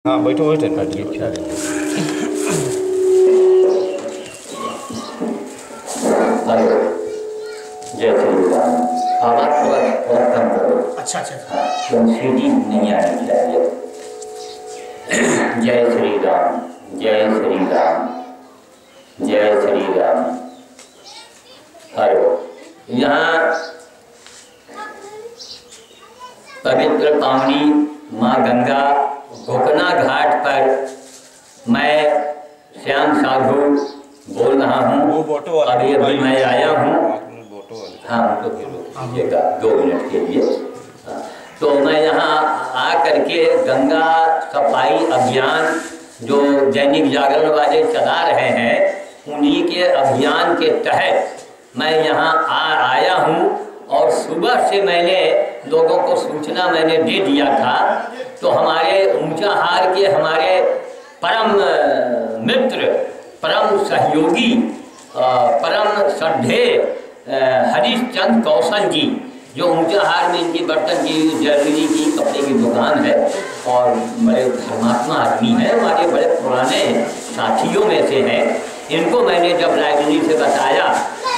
हाँ बैठो बैठो जय श्री राम। आवाज थोड़ा कम करो। अच्छा सीढ़ी नहीं आनी चाहिए। जय श्री राम, जय श्री राम, जय श्री राम। हेलो, यहाँ पवित्र पावनी माँ गंगा गोकना घाट पर मैं श्याम साधु बोल रहा हूँ। अभी अभी मैं आया हूँ। हाँ तो फिर 2 मिनट के लिए। तो मैं यहाँ आ करके गंगा सफाई अभियान जो दैनिक जागरण वाले चला रहे हैं, उन्हीं के अभियान के तहत मैं यहाँ आया हूँ। और सुबह से मैंने लोगों को सूचना मैंने दे दिया था। तो हमारे ऊंचाहार के हमारे परम मित्र, परम सहयोगी, परम श्रद्धेय हरीशचंद्र कौशल जी, जो ऊंचाहार में इनकी बर्तन की ज्वेलरी की कपड़े की दुकान है और बड़े धर्मात्मा आदमी हैं, हमारे बड़े पुराने साथियों में से हैं। इनको मैंने जब लाइब्रेरी से बताया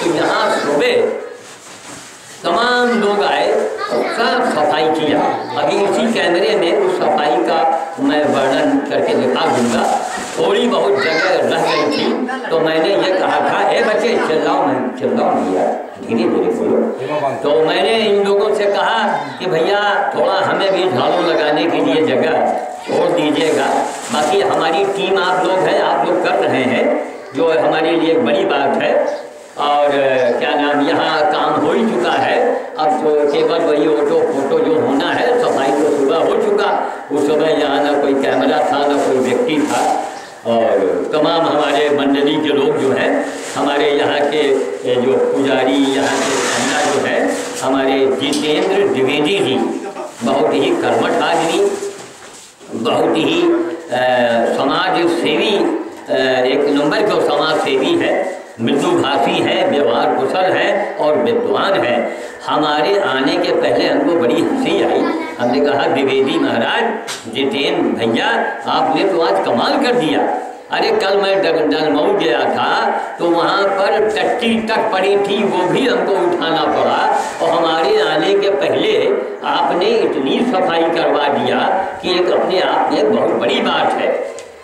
तो यहाँ सुबह तमाम लोग आए, सब सफाई किया। अभी इसी कैमरे में उस सफाई का मैं वर्णन करके दिखा दूंगा। थोड़ी बहुत जगह रह गई थी तो मैंने ये कहा था, ए बच्चे चिल्लाओ नहीं यार, धीरे धीरे बोलो। तो मैंने इन लोगों से कहा कि भैया थोड़ा हमें भी झाड़ू लगाने के लिए जगह छोड़ दीजिएगा। बाकी हमारी टीम आप लोग हैं, आप लोग कर रहे हैं, जो हमारे लिए एक बड़ी बात है। और क्या नाम, यहाँ काम हो ही चुका है। अब तो केवल वही ऑटो फोटो जो होना है, सफाई तो सुबह हो चुका। उस समय यहाँ ना कोई कैमरा था ना कोई व्यक्ति था। और तमाम हमारे मंडली के लोग जो हैं, हमारे यहाँ के जो पुजारी, यहाँ के ठंडा जो है हमारे जितेंद्र द्विवेदी जी, बहुत ही कर्मठ आदमी, बहुत ही समाज सेवी, एक नंबर के समाज सेवी है, मृदुभाषी है, व्यवहार कुशल है और विद्वान है। हमारे आने के पहले हमको बड़ी हंसी आई। हमने कहा, द्विवेदी महाराज, जितेंद्र भैया, आपने तो आज कमाल कर दिया। अरे कल मैं डलमऊ गया था तो वहाँ पर टट्टी तक पड़ी थी, वो भी हमको उठाना पड़ा। और हमारे आने के पहले आपने इतनी सफाई करवा दिया कि एक अपने आप में बहुत बड़ी बात है।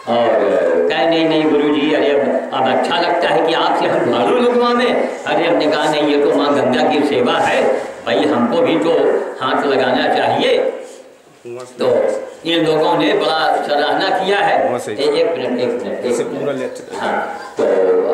और कहे नहीं गुरुजी, अरे अब अच्छा लगता है कि आपसे हम झाड़ू लगवा में। अरे हमने कहा नहीं, ये तो माँ गंगा की सेवा है भाई, हमको भी तो हाथ लगाना चाहिए। तो इन लोगों ने बड़ा सराहना किया है। एक मिनट हाँ, तो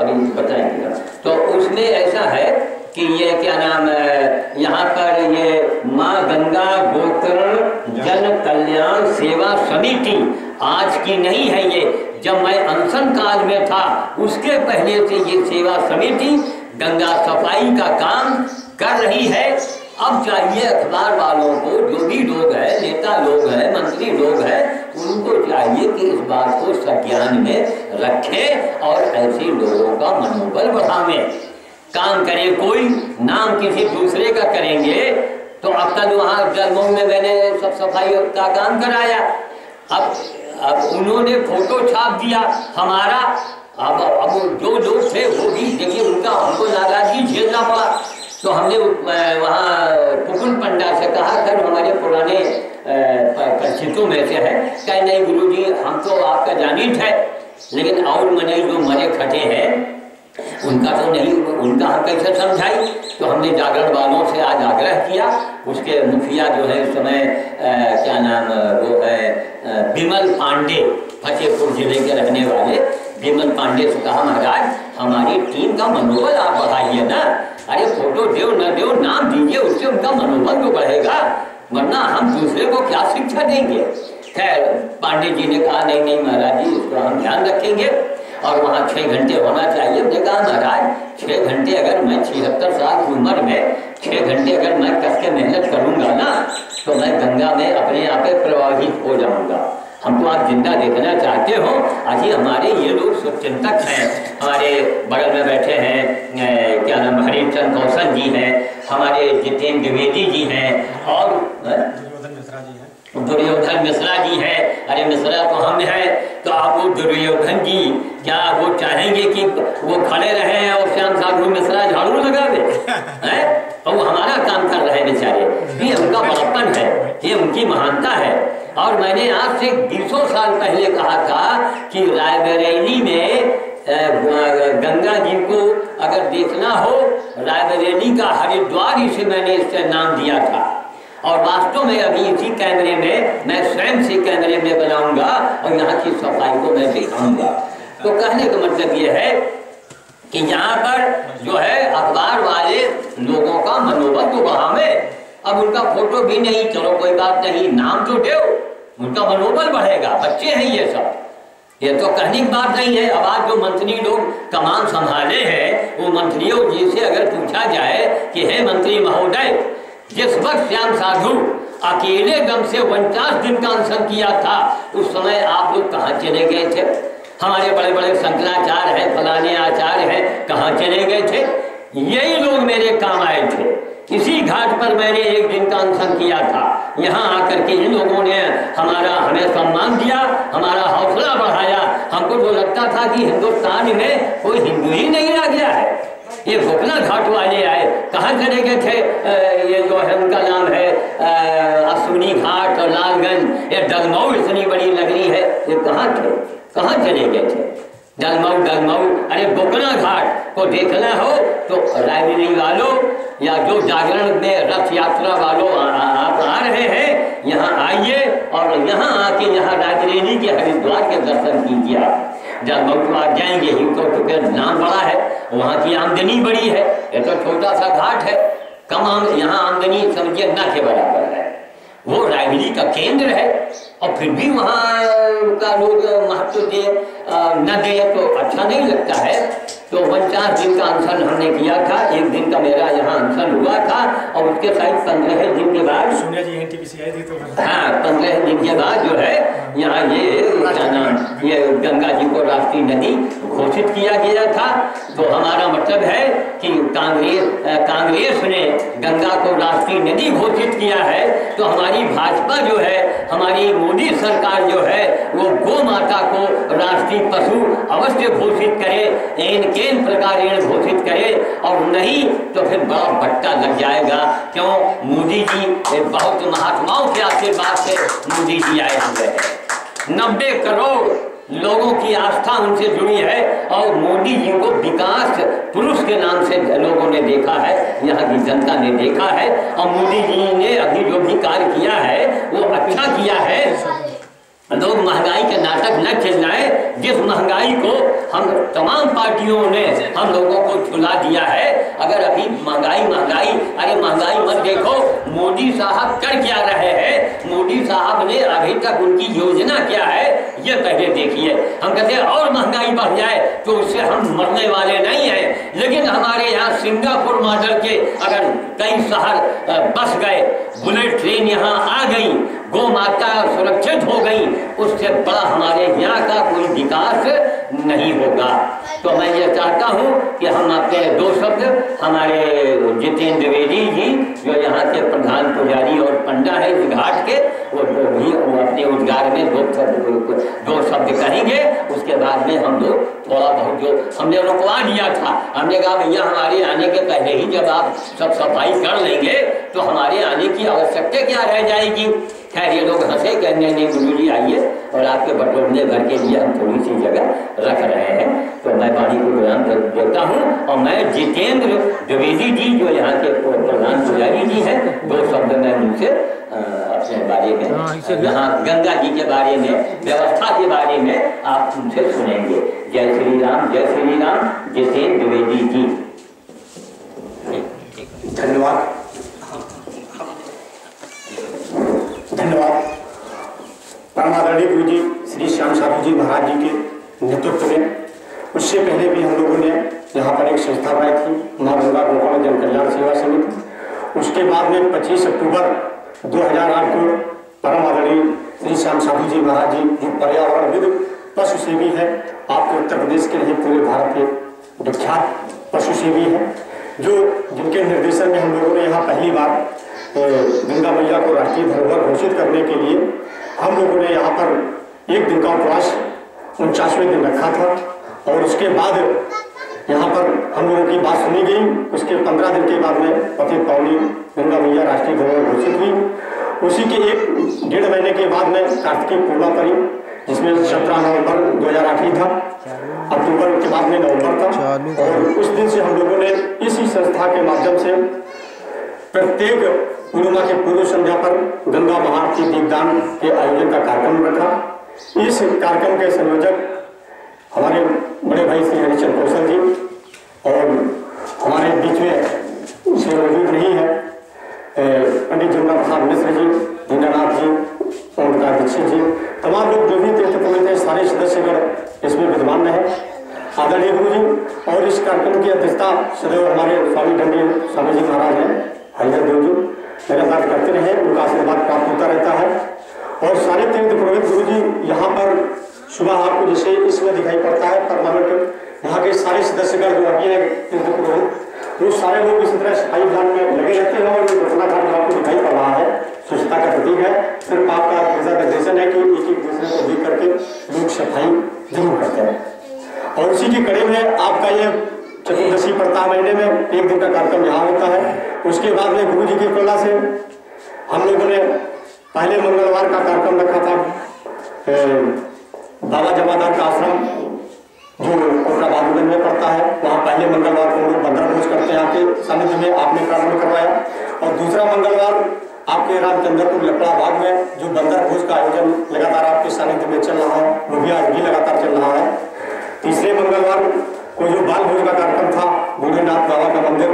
अभी बताएंगे। तो उसमें ऐसा है कि ये क्या नाम है, यहाँ पर ये माँ गंगा गोकर्ण जन कल्याण सेवा समिति आज की नहीं है। ये जब मैं अनशन काल में था उसके पहले से ये सेवा समिति गंगा सफाई का काम कर रही है। अब चाहिए अखबार वालों को, जो भी लोग हैं, नेता लोग हैं, मंत्री लोग हैं, उनको चाहिए कि इस बात को संज्ञान में रखें और ऐसे लोगों का मनोबल बढ़ावें, काम करें। कोई नाम किसी दूसरे का करेंगे तो अब तक वहाँ जलमऊ में मैंने सब सफाई का काम कराया। अब उन्होंने फोटो छाप दिया हमारा। अब जो लोग थे वो भी देखिए, उनका हमको नाराजगी झेलना पड़ा। तो हमने वहाँ पुकुन पंडा से कहा, सर हमारे पुराने परिचितों में से है। कहे नहीं गुरुजी, हम तो आपका जानित है, लेकिन और मने जो मरे खटे हैं उनका तो नहीं, उनका हम कैसे समझाई। तो हमने जागरण वालों से आज आग्रह किया। उसके मुखिया जो है इस समय क्या नाम वो है विमल पांडे, फतेहपुर जिले के रहने वाले विमल पांडे से कहा, महाराज हमारी टीम का मनोबल आप बढ़ाइए ना। अरे फोटो दो न दो, नाम दीजिए, उससे उनका मनोबल तो बढ़ेगा, वरना हम दूसरे को क्या शिक्षा देंगे। खैर पांडे जी ने कहा, नहीं महाराज जी, इसको हम ध्यान रखेंगे और वहाँ 6 घंटे होना चाहिए। हमने कहा महाराज 6 घंटे, अगर मैं 76 साल की उम्र में 6 घंटे अगर मैं कस के मेहनत करूँगा ना, तो मैं गंगा में अपने आप प्रवाहित हो जाऊँगा। हमको आप जिंदा देखना चाहते हो। आज हमारे ये लोग शुभचिंतक हैं, हमारे बगल में बैठे हैं क्या नाम हरीशचंद्र कौशल जी हैं, हमारे जितेंद्र द्विवेदी जी हैं और दुर्योधन मिश्रा जी है, अरे मिश्रा तो हम हैं, तो आप वो दुर्योधन जी क्या वो चाहेंगे कि वो खड़े रहे और श्याम साधु मिश्रा झाड़ू लगावे हैं? और वो हमारा काम कर रहे हैं बेचारे। ये उनका बड़प्पन है, ये उनकी महानता है। और मैंने आज से 200 साल पहले कहा था कि रायबरेली में गंगा जी को अगर देखना हो, रायबरेली का हरिद्वार इसे मैंने इसका नाम दिया था। और वास्तव में अभी इसी कैमरे में मैं स्वयं से कैमरे में बनाऊंगा और यहाँ की सफाई को मैं दिखाऊंगा। तो कहने का मतलब ये है कि यहाँ पर जो है अखबार वाले लोगों का मनोबल तो बढ़ावे। अब उनका फोटो भी नहीं, चलो कोई बात नहीं, नाम तो दो, उनका मनोबल बढ़ेगा। बच्चे हैं ये सब, ये तो कहने की बात नहीं है। अब आज जो मंत्री लोग कमान संभाले हैं, वो मंत्रियों जी से अगर पूछा जाए कि हे मंत्री महोदय, जिस वक्त श्याम साधु अकेले दम से 49 दिन का अनशन किया था, उस समय आप लोग कहाँ चले गए थे? हमारे बड़े बड़े शंकराचार्य हैं, फलाने आचार्य हैं, कहाँ चले गए थे? यही लोग मेरे काम आए थे। इसी घाट पर मैंने 1 दिन का अनशन किया था। यहाँ आकर के इन लोगों ने हमें सम्मान दिया, हमारा हौसला बढ़ाया। हमको तो लगता था कि हिंदुस्तान में कोई हिंदू ही नहीं रह गया है। ये गोकना घाट वाले आए, कहाँ चले गए थे? ये जो है उनका नाम है अश्विनी घाट और लालगंज, ये डलमऊ इतनी बड़ी नगरी है, ये कहाँ थे? कहाँ चले गए थे? डलमऊ, अरे गोकना घाट को देखना हो तो रायबरेली वालों या जो जागरण में रथ यात्रा वालों आप आ रहे हैं, यहाँ आइए और यहाँ आके यहाँ रायबरेली के हरिद्वार के दर्शन कीजिए। डलमऊ तो आप जाएंगे ही तो क्योंकि नाम बड़ा है, वहाँ की आमदनी बड़ी है। ये तो छोटा सा घाट है, कम यहाँ आमदनी समझिए न के बराबर है। वो रायबरेली का केंद्र है और फिर भी वहाँ का लोग महत्व दे न दे तो अच्छा नहीं लगता है। तो 49 दिन का अनशन हमने किया था। 1 दिन का मेरा यहाँ अनशन हुआ था और उसके साथ 15 दिन के बाद सोनिया जी NTPC आई थी तो हाँ 15 दिन के बाद जो है यहाँ ये गंगा जी को राष्ट्रीय नदी घोषित किया गया था। तो हमारा मतलब है कि कांग्रेस ने गंगा को राष्ट्रीय नदी घोषित किया है, तो हमारी भाजपा जो है, हमारी मोदी सरकार जो है, वो गौ माता को राष्ट्रीय पशु अवश्य घोषित करे, केन प्रकार घोषित करे। और नहीं तो फिर बड़ा बट्टा लग जाएगा। क्यों? मोदी जी बहुत महात्माओं के आशीर्वाद से मोदी जी आए हुए हैं। 90 करोड़ लोगों की आस्था उनसे जुड़ी है और मोदी जी को विकास पुरुष के नाम से लोगों ने देखा है, यहाँ की जनता ने देखा है। और मोदी जी ने अभी जो भी कार्य किया है वो अच्छा किया है। लोग महंगाई के नाटक न खिलाए। जिस महंगाई को हम तमाम पार्टियों ने हम लोगों को छुला दिया है। अगर अभी महंगाई अरे महंगाई मत देखो, मोदी साहब कर क्या रहे हैं, मोदी साहब ने अभी तक उनकी योजना क्या है ये पहले देखिए। हम कहते हैं और महंगाई बढ़ जाए तो उससे हम मरने वाले नहीं हैं, लेकिन हमारे यहाँ सिंगापुर मॉडल के अगर कई शहर बस गए, बुलेट ट्रेन यहाँ आ गई, गौ माता सुरक्षित हो गई, उससे बड़ा हमारे यहाँ का कोई विकास नहीं होगा। तो मैं ये चाहता हूँ कि हम अपने 2 शब्द हमारे जितेंद्र द्विवेदी जी जो यहाँ के प्रधान पुजारी और पंडा है इस घाट के, वो अपने उद्गार में 2 शब्द कहेंगे। उसके बाद में हम लोग थोड़ा बहुत जो हमने रुकवा दिया था, हमने कहा भैया हमारे आने के पहले ही जब आप सब सफाई कर लेंगे तो हमारे आने की आवश्यकता क्या रह जाएगी। खैर ये लोग हंसे, कहने नहीं गुरु जी आइए और आपके बटोरने भर के लिए हम थोड़ी सी जगह रख रहे हैं। तो मैं वाणी को विराम देता हूँ और मैं जितेंद्र द्विवेदी जी जो यहाँ के प्रधान पुजारी जी हैं, 2 शब्द मैं उनसे अपने बारे में, यहाँ गंगा जी के बारे में, व्यवस्था के बारे में आप उनसे सुनेंगे। जय श्री राम, जय श्री राम। जितेंद्र द्विवेदी जी। धन्यवाद। परम आदरणीय गुरु जी श्री श्याम साधु जी महाराज जी के नेतृत्व में उससे पहले भी हम लोगों ने यहाँ पर एक संस्था बनाई थी, माँ गंगा गोपाल जन कल्याण सेवा समिति। उसके बाद में 25 अक्टूबर 2008 को परम आदरणीय श्री श्याम साधु जी महाराज जी जो पर्यावरणविद पशु सेवी है, आपके उत्तर प्रदेश के लिए पूरे भारत के विख्यात पशु सेवी है, जो जिनके निर्देशन में हम लोगों ने यहाँ पहली बार गंगा मैया को राष्ट्रीय धरोहर घोषित करने के लिए हम लोगों ने यहाँ पर एक दिन का उपवास 49वें दिन रखा था। और उसके बाद यहाँ पर हम लोगों की बात सुनी गई। उसके 15 दिन के बाद में पतित पावनी गंगा मैया राष्ट्रीय धरोहर घोषित हुई। उसी के 1-1.5 महीने के बाद में कार्तिकी पूर्णिमा पड़ी, जिसमें 17 नवंबर 2008 ही था। अक्टूबर के बाद में नवंबर था। और उस दिन से हम लोगों ने इसी संस्था के माध्यम से प्रत्येक पूर्णिमा के पूर्व संध्या पर गंगा महाआरती दीपदान के आयोजन का कार्यक्रम रखा। इस कार्यक्रम के संयोजक हमारे बड़े भाई श्री हरिचंद कौशल जी, और हमारे बीच में से मौजूद नहीं है पंडित जमुना प्रसाद मिश्र जी, दीनानाथ जी, ओमकार दीक्षित जी, तमाम लोग जो भी तीर्थ पुरोहित हैं, सारे सदस्यगण इसमें विद्यमान रहे। आदरणीय गुरु जी, और इस कार्यक्रम की अध्यक्षता सदैव हमारे स्वामी दंडी स्वामी जी महाराज हैं, हरिहर देव जी लगातार करते रहे, उनका आशीर्वाद प्राप्त होता रहता है। और सारे तीर्थ पुरोहित गुरु जी यहाँ पर सुबह आपको जैसे इसमें दिखाई पड़ता है परमानेंट, यहाँ के सारे सदस्यगण जो अभी हैं तीर्थ पुरोहित, वो सारे लोग इसी तरह सफाई अभियान में लगे रहते हैं। और घटना घाट जो आपको दिखाई पड़ रहा है स्वच्छता का प्रतीक है। सिर्फ आपका निर्देशन है कि एक दूसरे को देख करके लोग सफाई जरूर करते हैं। और उसी की कड़ी में आपका ये चतुर्दशी पड़ता है, महीने में 1 दिन का कार्यक्रम यहाँ होता है। उसके बाद में गुरु जी की प्रेरणा से हम लोगों ने पहले मंगलवार का कार्यक्रम रखा था। बाबा जमादार का आश्रम जो कोटरा बाबूगंज में पड़ता है, वहाँ पहले मंगलवार को हम लोग बंदर भोज करते हैं, आपके सानिध्य में आपने प्रारंभ करवाया। और दूसरा मंगलवार आपके रामचंद्रपुर लकड़ा बाग में जो बंदर भोज का आयोजन लगातार आपके सानिध्य में चल रहा है, वो भी आज भी लगातार चल रहा है। तीसरे मंगलवार को जो बाल भोज का कार्यक्रम था, बूढ़ेनाथ बाबा का मंदिर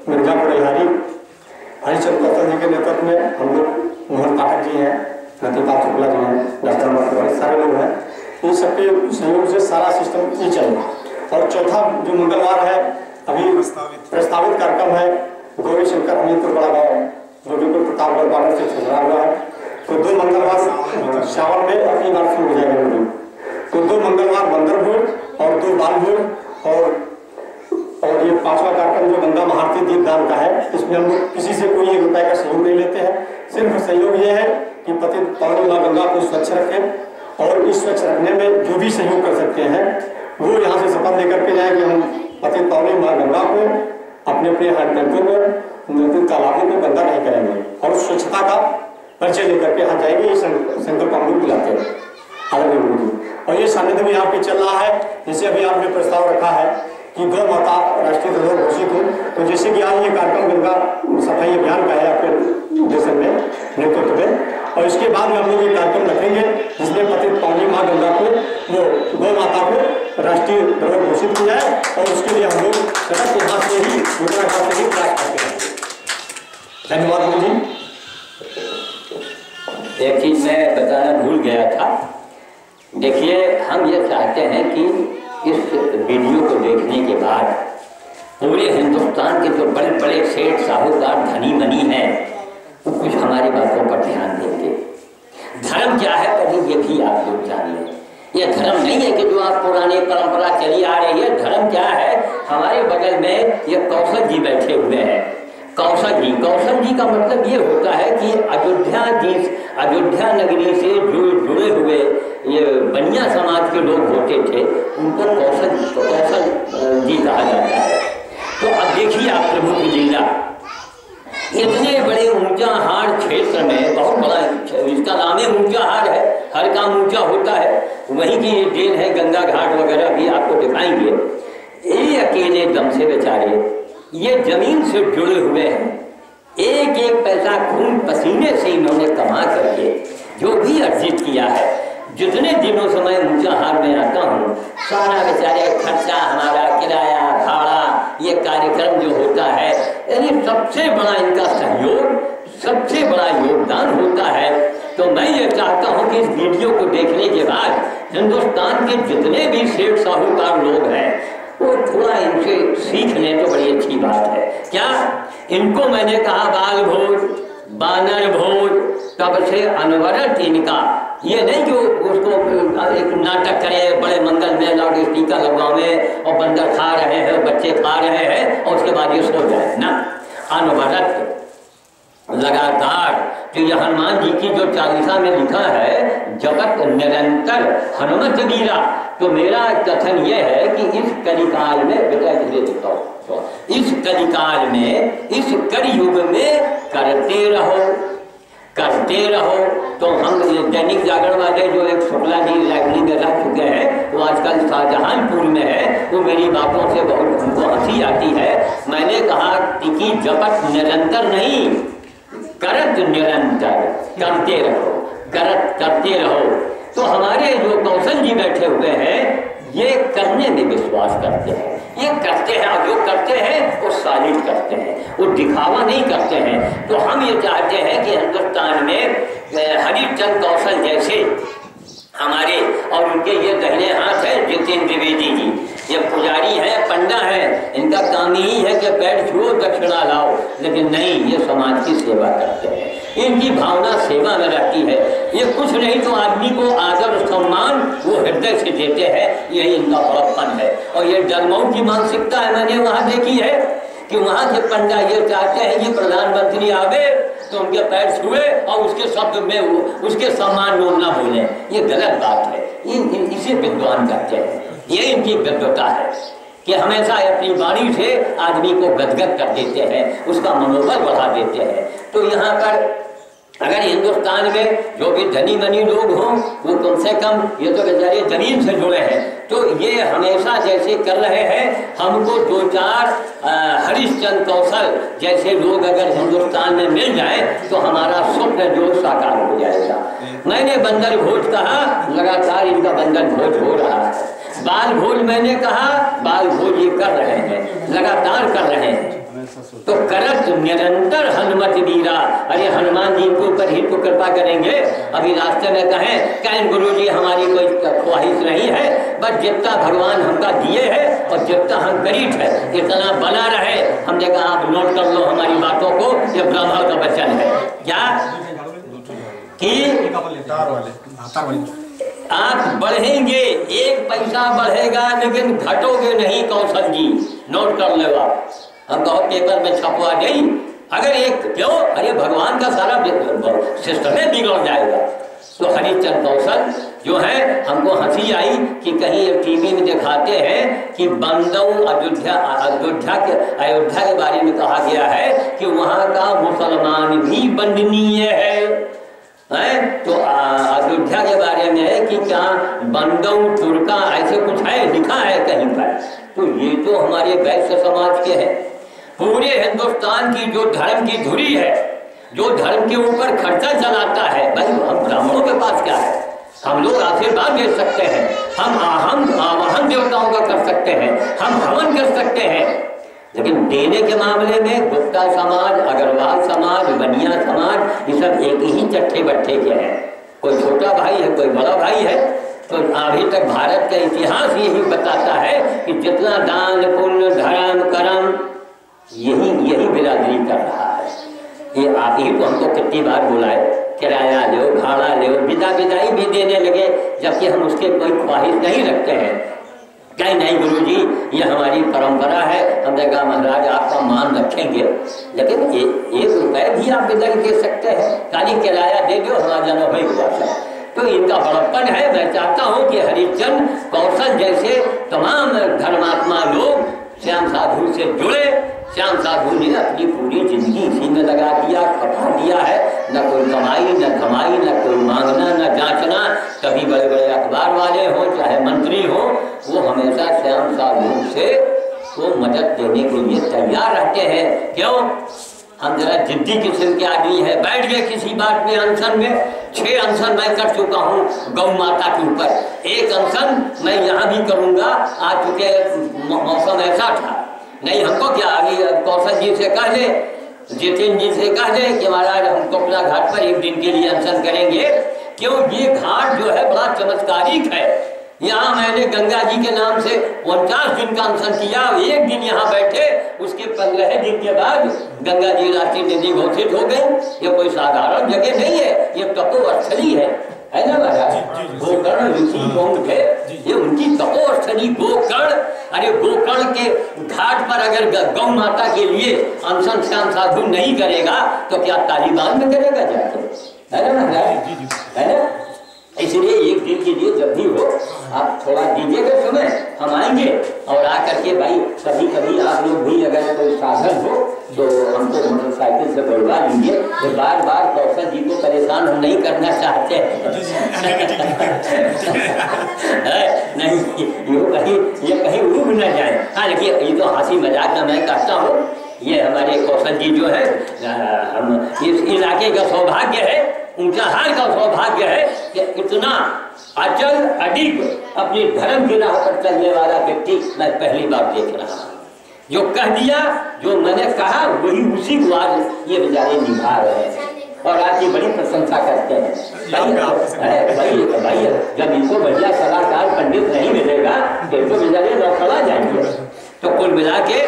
मिर्जापुर हरिहर हरिचंद कौशल जी के नेतृत्व में हम लोग, मोहन पाठक जी हैं, नतीपाल शुक्ला जी हैं, डॉक्टर मत सारे लोग हैं, इन सबके सहयोग से सारा सिस्टम ये चल रहा है। और चौथा जो मंगलवार है अभी प्रस्तावित कार्यक्रम है गौरी शंकर हमीरपुर बड़ा गाँव, जो बिल्कुल प्रतापगढ़ बाजार से छुड़ा हुआ है। तो 2 मंगलवार श्रावण में अपनी बार शुरू हो जाएगा। तो 2 मंगलवार बंदर भोज और 2 बाल भोज, और ये 5वां कार्यक्रम जो गंगा महाआरती दीपदान का है, इसमें हम लोग किसी से कोई 1 रुपए का सहयोग नहीं लेते हैं। सिर्फ सहयोग ये है कि पतित पावनी माँ गंगा को स्वच्छ रखें, और इस स्वच्छ रखने में जो भी सहयोग कर सकते हैं वो यहाँ से शपथ लेकर के जाए कि हम पतित पावनी माँ गंगा को अपने अपने हैंडपंपों को, नदी तालाबों को गंदा नहीं करेंगे, और स्वच्छता का परिचय लेकर के यहाँ जाएंगे। ये संकल्प हम लोग दिलाते हैं आदरणीय गुरु जी। और ये सानिध्य में यहाँ पे चल रहा है। जैसे अभी आपने प्रस्ताव रखा है कि गौ माता राष्ट्रीय धरोहर घोषित हो, तो जैसे कि आज ये कार्यक्रम गंगा सफाई अभियान का है आपके देश में नेतृत्व में, और इसके बाद में हम लोग ये कार्यक्रम रखेंगे जिसमें पतित पावनी माँ गंगा को, वो गौ माता को राष्ट्रीय धरोहर घोषित किया है। और उसके लिए हम लोग सड़क के हाथ से ही, उत्तराखंड से ही प्रयास करते हैं। धन्यवाद गुरु जी। एक चीज मैं बताना भूल गया था। देखिए, हम ये चाहते हैं कि इस वीडियो को देखने के बाद पूरे हिंदुस्तान के जो बड़े बड़े सेठ साहूकार धनी मनी हैं, वो कुछ हमारी बातों पर ध्यान देंगे। धर्म क्या है पहले ये भी आप लोग जान लें। ये धर्म नहीं है कि जो आप पुरानी परंपरा चली आ रही है। धर्म क्या है? हमारे बगल में ये कौशल जी बैठे हुए हैं। कौशल जी का मतलब ये होता है कि अयोध्या नगरी से जुड़े हुए ये बनिया समाज के लोग होते थे, उनको कौशल जी कहा जाता है। तो अब देखिए आप प्रभु की लीला, इतने बड़े ऊंचाहार क्षेत्र में, बहुत बड़ा इसका नाम है ऊंचाहार है, हर काम ऊंचा होता है, वहीं की ये देन है। गंगा घाट वगैरह भी आपको दिखाएंगे। ये अकेले दम से बेचारे ये जमीन से जुड़े हुए हैं। एक एक पैसा खून पसीने से इन्होंने कमा करके जो भी अर्जित किया है। जितने दिनों से मैं ऊंचाहार में आता हूँ, सारा बेचारे खर्चा, हमारा किराया, भाड़ा, ये कार्यक्रम जो होता है, यानी सबसे बड़ा इनका सहयोग, सबसे बड़ा योगदान होता है। तो मैं ये चाहता हूँ कि इस वीडियो को देखने के बाद हिंदुस्तान के जितने भी सेठ साहूकार लोग हैं, वो थोड़ा इनसे सीख लें तो बड़ी अच्छी बात है। क्या इनको मैंने कहा बाल भोज, बानर भोज, तब से अनवरत इनका ये नहीं कि उसको एक नाटक करें, बड़े मंगल में लाउड स्पीकर लगवावे और बंदर खा रहे हैं, बच्चे खा रहे हैं और उसके बाद ये सो जाए ना। अनवरत लगातार। तो ये हनुमान जी की जो चालीसा में लिखा है जपत निरंतर हनुमत वीरा, तो मेरा कथन यह है कि इस कलिकाल में, बेटा धीरे दिखाओ, इस कलिकाल में, इस कलयुग में करते रहो। तो हम दैनिक जागरण वाले जो एक शुक्ला जी लाइब्रेरी में रह चुके हैं, वो आजकल शाहजहानपुर में है, वो मेरी बातों से बहुत हमको हंसी आती है। मैंने कहा कि जपत निरंतर नहीं, करत निरंतर, करते रहो। तो हमारे जो कौशल जी बैठे हुए हैं ये करने में विश्वास करते हैं, ये करते हैं, और जो करते हैं वो सॉलिड करते हैं, वो दिखावा नहीं करते हैं। तो हम ये चाहते हैं कि हिंदुस्तान में हरिश्चंद्र कौशल जैसे हमारे, और उनके ये दाहिने हाथ है जितेंद्र द्विवेदी जी, ये पुजारी है, पंडा है, इनका काम ही है कि पैर छुओ दक्षिणा लाओ, लेकिन नहीं, ये समाज की सेवा करते हैं, इनकी भावना सेवा में रहती है। ये कुछ नहीं तो आदमी को आदर सम्मान वो हृदय से देते हैं, यही इनका बड़प्पन है। और ये जलमऊ की मानसिकता है, मैंने वहाँ देखी है कि वहाँ के पंडा ये चाहते हैं कि प्रधानमंत्री आवे तो उनके पैर छुए और उसके शब्द में उसके सम्मान लोग ना बोले, ये गलत बात है। इसे विद्वान कहते हैं, ये इनकी विद्वता है कि हमेशा अपनी वाणी से आदमी को गदगद कर देते हैं, उसका मनोबल बढ़ा देते हैं। तो यहाँ पर अगर हिंदुस्तान में जो भी धनी मनी लोग हों वो कम से कम, ये तो बेचारे जमीन से जुड़े हैं, तो ये हमेशा जैसे कर रहे हैं, हमको 2-4 हरिश्चंद्र कौशल जैसे लोग अगर हिंदुस्तान में मिल जाए तो हमारा स्वप्न जो साकार हो जाएगा। मैंने बंदर भोज कहा, लगातार इनका बंदर भोज हो रहा है। बाल भोज मैंने कहा, बाल भोज ये कर रहे हैं, लगातार कर रहे हैं। तो करत निरंतर हनुमत वीरा, अरे हनुमान जी के ऊपर ही तो कृपा करेंगे। अभी रास्ते में कहें गुरु जी हमारी कोई ख्वाहिश नहीं है, बस जितना भगवान हमका दिए है और जितना हम करीब है इतना बना रहे। हमने कहा आप नोट कर लो हमारी बातों को, ये ब्राह्मण का वचन है क्या कि आप बढ़ेंगे, 1 पैसा बढ़ेगा लेकिन घटोगे नहीं। कौशल जी नोट कर लो आप, हम कहो पेपर में छपवा नहीं, अगर एक क्यों, अरे भगवान का सारा सिस्टम में बिगड़ जाएगा। तो हरिश्चंद्र कौशल जो है, हमको हंसी आई कि कहीं टीवी में दिखाते हैं कि बंदऊ अयोध्या के बारे में कहा गया है कि वहाँ का मुसलमान भी बंदनीय है। तो अयोध्या के बारे में है कि क्या बंदऊ तुर्का ऐसे कुछ है, लिखा है कहीं पर। तो ये तो हमारे वैश्य समाज के हैं। पूरे हिंदुस्तान की जो धर्म की धुरी है, जो धर्म के ऊपर खर्चा चलाता है, भाई हम ब्राह्मणों के पास क्या है, हम लोग आशीर्वाद दे सकते हैं, हम आवाहन देवताओं का कर सकते हैं, हम हवन कर सकते हैं, लेकिन देने के मामले में गुप्ता समाज, अग्रवाल समाज, बनिया समाज, ये सब एक ही चट्टे बट्टे के हैं। कोई छोटा भाई है, कोई बड़ा भाई है। तो अभी तक भारत का इतिहास यही बताता है कि जितना दान पुण्य धर्म कर्म यही बिरादरी कर रहा है। ये आप ही को हमको कितनी बार बुलाए, किराया लो, भाड़ा लो, विदाई भी देने लगे, जबकि हम उसके कोई ख्वाहिश नहीं रखते हैं। कहीं नहीं गुरु जी ये हमारी परंपरा है, हमने कहा महाराज आपका मान रखेंगे, लेकिन 1 रुपए भी आप विदाई दे सकते हैं, खाली किराया दे दो, हमारा जाना भाई हुआ था। तो इनका बड़प्पन है। मैं चाहता हूँ कि हरिश्चंद्र कौशल जैसे तमाम धर्मात्मा लोग श्याम साधु से जुड़े। श्याम साधु ने अपनी पूरी जिंदगी इसी में लगा दिया, खपा दिया है, न कोई कमाई न धमाई, न कोई मांगना न जांचना। कभी बड़े बड़े अखबार वाले हों चाहे मंत्री हों, वो हमेशा श्याम साधु से वो मदद देने के लिए तैयार रहते हैं। क्यों? हम जरा जिद्दी किस्म के आदमी है, बैठ गए किसी बात में अनशन में। 6 अनशन मैं कर चुका हूँ गौ माता के ऊपर, 1 अनशन मैं यहाँ भी करूँगा। आ चुके मौसम ऐसा था, नहीं हमको क्या, अभी कौशल जी से कह दे, जितेंद्र जी से कह दे कि महाराज हम कोकला घाट पर 1 दिन के लिए अनशन करेंगे। क्यों? ये घाट जो है बड़ा चमत्कारिक है। यहाँ मैंने गंगा जी के नाम से 49 दिन का अनशन किया, 1 दिन यहाँ बैठे, उसके 15 दिन के बाद गंगा जी राष्ट्रीय नदी घोषित हो गई। ये कोई साधारण जगह नहीं है, ये तपोस्थली है ना महाराज। गोकर्ण ऋषि कौन थे? ये उनकी तपोस्थली गोकर्ण अरे गोकर्ण के घाट पर अगर गौ माता के लिए अनशन श्याम साधु नहीं करेगा तो क्या तालिबान में करेगा जाके? है ना महाराज, है ना? इसलिए एक दिन के लिए जब भी हो आप थोड़ा दीजिएगा समय, हम आएंगे और आकर के भाई कभी कभी आप लोग भी अगर कोई साधन हो तो हमको मोटरसाइकिल से बढ़वा लेंगे। तो बार बार कौशल जी को परेशान हम नहीं करना चाहते नहीं, ये कहीं उब न जाए। हाँ देखिए, ये तो हंसी मजाक में मैं कहता हूँ, ये हमारे कौशल जी जो है, हम इस इलाके का सौभाग्य है, ऊंचाहार का सौभाग्य है कि इतना अचल अडिग अपने धर्म की राह पर चलने वाला व्यक्ति मैं पहली बार देख रहा हूँ। जो कह दिया, जो मैंने कहा, वही उसी को आज ये बेचारे निभा रहे हैं और आपकी बड़ी प्रशंसा करते हैं। भाई जब इनको बढ़िया सलाहकार पंडित नहीं मिलेगा तो बेचारे लौटला जाएंगे। तो कुल मिला के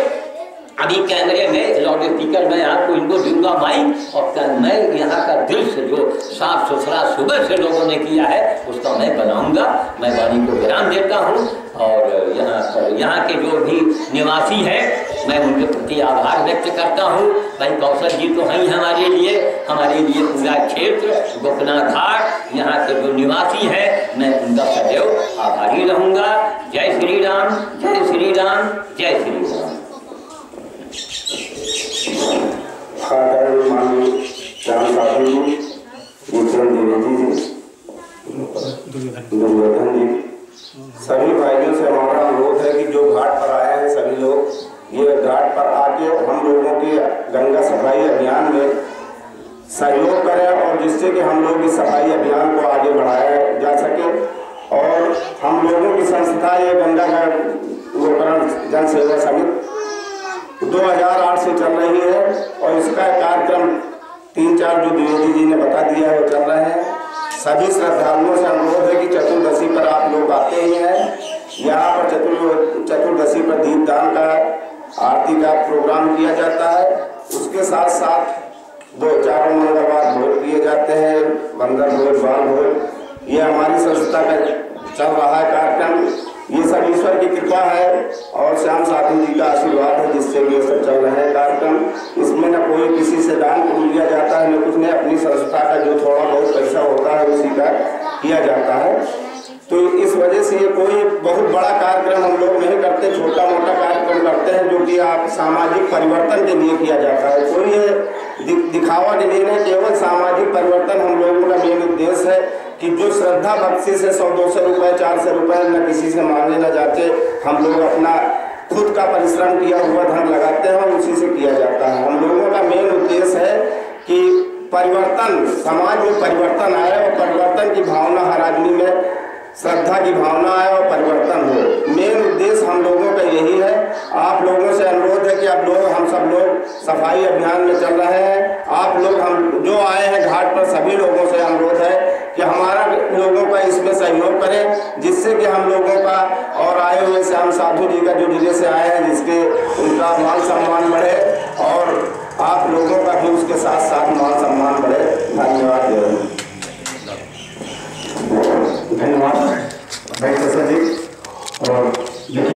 अभी कैमरे में लाउड स्पीकर में आपको इनको दूंगा माइक, और मैं यहाँ का दृश्य जो साफ सुथरा सुबह से लोगों ने किया है उसका मैं बनाऊंगा। मैं वाणी को विराम देता हूँ और यहाँ के जो भी निवासी हैं मैं उनके प्रति आभार व्यक्त करता हूँ। भाई कौशल जी तो हैं हमारे लिए पूरा क्षेत्र गोकना घाट, यहाँ के जो निवासी हैं मैं उनका सदैव आभारी रहूँगा। जय श्री राम, जय श्री राम, जय श्री राम। श्याम साधु जी, द्विवेदी जी, दुर्योधन जी, सभी भाइयों से हमारा अनुरोध है कि जो घाट पर आए हैं सभी लोग ये घाट पर आके हम लोगों के गंगा सफाई अभियान में सहयोग करें और जिससे कि हम लोग इस सफाई अभियान को आगे बढ़ाया जा सके। और हम लोगों की संस्था ये गंगा गोकर्ण जन सेवा समिति 2008 से चल रही है और इसका कार्यक्रम 3-4 जो द्विवेदी जी ने बता दिया है वो चल रहे हैं। सभी श्रद्धालुओं से अनुरोध है कि चतुर्दशी पर आप लोग आते ही हैं। यहाँ पर चतुर्दशी पर दीपदान का आरती का प्रोग्राम किया जाता है। उसके साथ साथ 2-4 मंगलवार भोज किए जाते हैं, बंदर भोज, बाल भोज। ये हमारी संस्था का चल रहा है कार्यक्रम। ये सब ईश्वर की कृपा है और श्याम साधु जी का आशीर्वाद है जिससे ये सब चल रहे हैं कार्यक्रम। इसमें न कोई किसी से दान पुण्य लिया जाता है, न कुछ नहीं। अपनी संस्था का जो थोड़ा बहुत पैसा होता है उसी का किया जाता है। तो इस वजह से ये कोई बहुत बड़ा कार्यक्रम हम लोग नहीं करते, छोटा मोटा कार्यक्रम करते हैं जो कि आप सामाजिक परिवर्तन के लिए किया जाता है। कोई ये दिखावा के लिए नहीं, केवल सामाजिक परिवर्तन हम लोगों का मेन उद्देश्य है कि जो श्रद्धा भक्ति से 100-200 रुपये, 400 रुपये न किसी से मांगने न जाते, हम लोग अपना खुद का परिश्रम किया हुआ धन लगाते हैं और उसी से किया जाता है। हम लोगों का मेन उद्देश्य है कि परिवर्तन, समाज में परिवर्तन आए और परिवर्तन की भावना हर आदमी में, श्रद्धा की भावना आए और परिवर्तन हो। मेन उद्देश्य हम लोगों का यही है। आप लोगों से अनुरोध है कि आप लोग, हम सब लोग सफाई अभियान में चल रहे हैं। आप लोग, हम जो आए हैं घाट पर, सभी लोगों से अनुरोध है कि हमारा लोगों का इसमें सहयोग करें जिससे कि हम लोगों का और आए हुए श्याम साधु जी का जो जिले से आए हैं जिसके उनका मान सम्मान बढ़े और आप लोगों का भी उसके साथ साथ मान